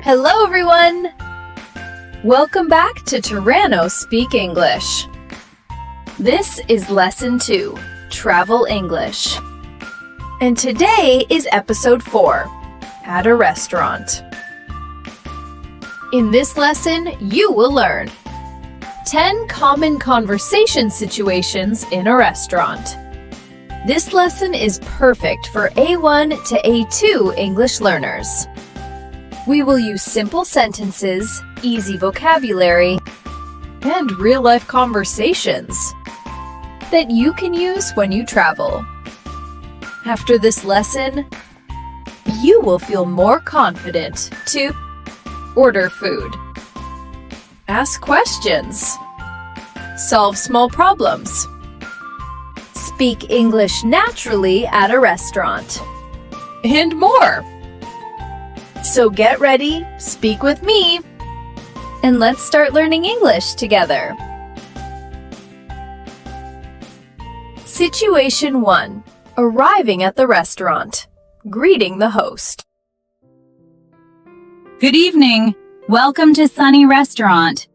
Hello, everyone! Welcome back to Tarano Speak English. This is Lesson 2, Travel English. And today is Episode 4, At a Restaurant. In this lesson, you will learn 10 common conversation situations in a restaurant. This lesson is perfect for A1 to A2 English learners. We will use simple sentences, easy vocabulary, and real-life conversations that you can use when you travel. After this lesson, you will feel more confident to order food, ask questions, solve small problems, speak English naturally at a restaurant, and more. So get ready, speak with me, and let's start learning English together. Situation 1. Arriving at the restaurant. Greeting the host. Good evening. Welcome to Sunny Restaurant.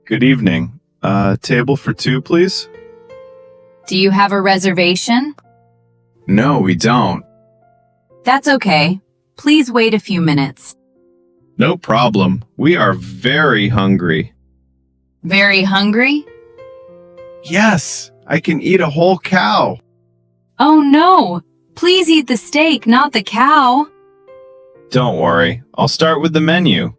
Good evening. Table for 2, please? Do you have a reservation? No, we don't. That's okay. Please wait a few minutes. No problem. We are very hungry. Very hungry? Yes, I can eat a whole cow. Oh no! Please eat the steak, not the cow. Don't worry. I'll start with the menu.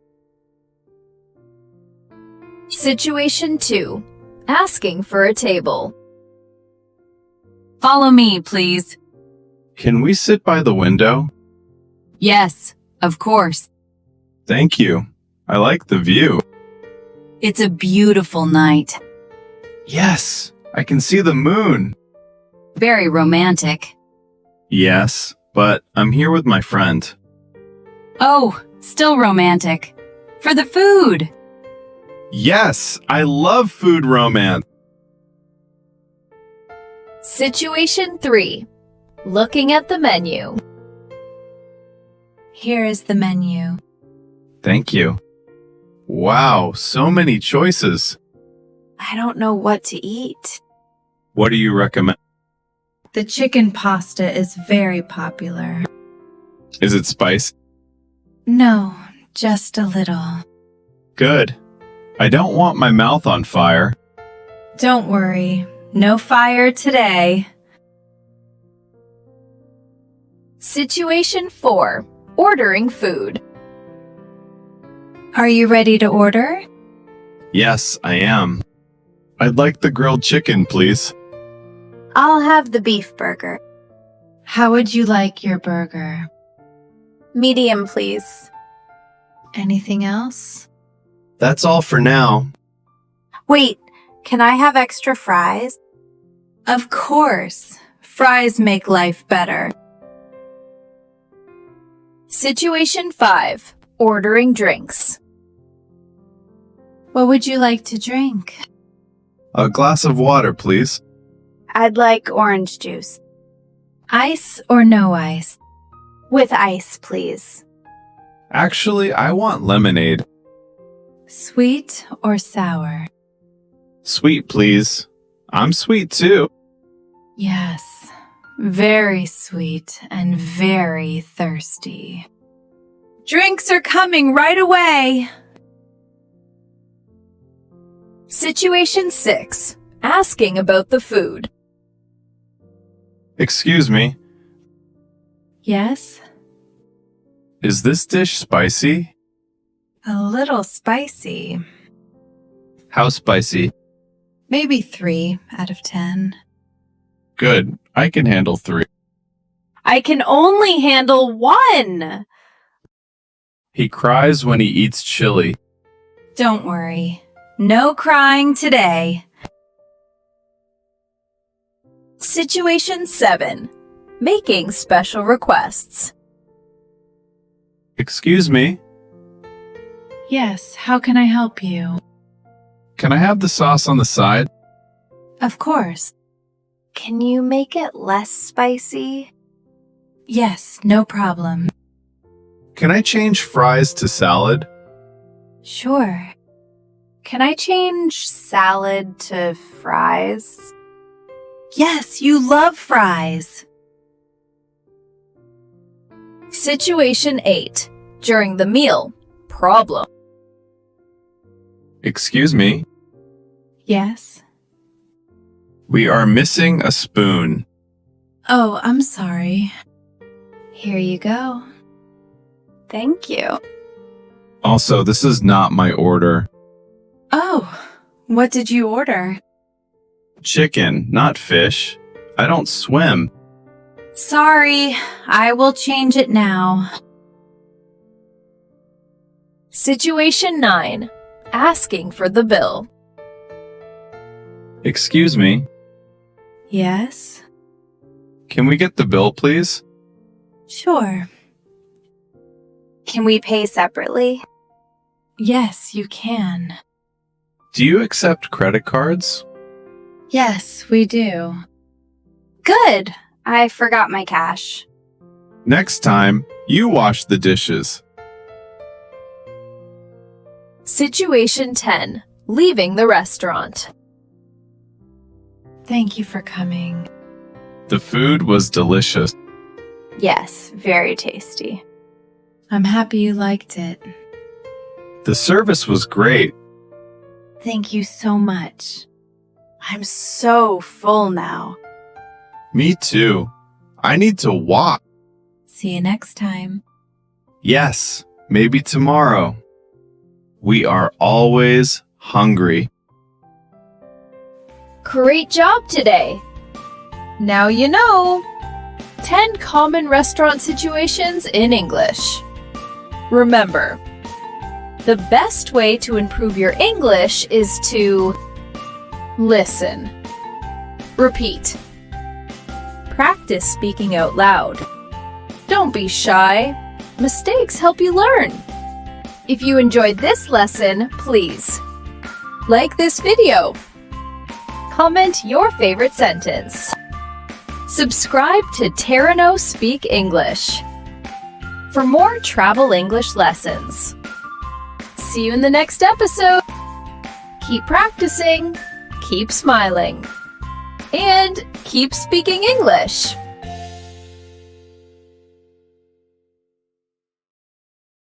Situation 2. Asking for a table. Follow me, please. Can we sit by the window? Yes, of course. Thank you. I like the view. It's a beautiful night. Yes, I can see the moon. Very romantic. Yes, but I'm here with my friend. Oh, still romantic. For the food. Yes, I love food romance. Situation 3. Looking at the menu. Here is the menu. Thank you. Wow, so many choices. I don't know what to eat. What do you recommend? The chicken pasta is very popular. Is it spicy? No, just a little. Good. I don't want my mouth on fire. Don't worry, no fire today. Situation 4. Ordering food. Are you ready to order? Yes, I am. I'd like the grilled chicken, please. I'll have the beef burger. How would you like your burger? Medium, please. Anything else? That's all for now. Wait, can I have extra fries? Of course. Fries make life better. Situation 5. Ordering drinks. What would you like to drink? A glass of water, please. I'd like orange juice. Ice or no ice? With ice, please. Actually, I want lemonade. Sweet or sour? Sweet, please. I'm sweet, too. Yes, very sweet and very thirsty. Drinks are coming right away. Situation 6. Asking about the food. Excuse me, Yes, is this dish spicy? a little spicy. How spicy? Maybe 3 out of 10. Good. I can handle 3. I can only handle 1. He cries when he eats chili. Don't worry, no crying today. Situation 7. Making special requests. Excuse me, Yes, how can I help you? can I have the sauce on the side? Of course. Can you make it less spicy? Yes, no problem. Can I change fries to salad? Sure. Can I change salad to fries? Yes, you love fries. Situation 8. During the meal. Problem. Excuse me, Yes. we are missing a spoon. Oh, I'm sorry. Here you go. Thank you. Also, this is not my order. Oh, what did you order? Chicken, not fish. I don't swim. Sorry, I will change it now. Situation 9. Asking for the bill. Excuse me, Yes? can we get the bill, please? Sure. Can we pay separately? Yes, you can. Do you accept credit cards? Yes, we do. Good. I forgot my cash. Next time, you wash the dishes. Situation 10. Leaving the restaurant. Thank you for coming. The food was delicious. Yes, very tasty. I'm happy you liked it. The service was great. Thank you so much. I'm so full now. Me too. I need to walk. See you next time. Yes, maybe tomorrow. We are always hungry. Great job today! Now you know 10 common restaurant situations in English. Remember, the best way to improve your English is to listen, repeat, practice speaking out loud. Don't be shy. Mistakes help you learn. If you enjoyed this lesson, please like this video. Comment your favorite sentence. Subscribe to Tarano Speak English for more travel English lessons. See you in the next episode. Keep practicing, keep smiling, and keep speaking English.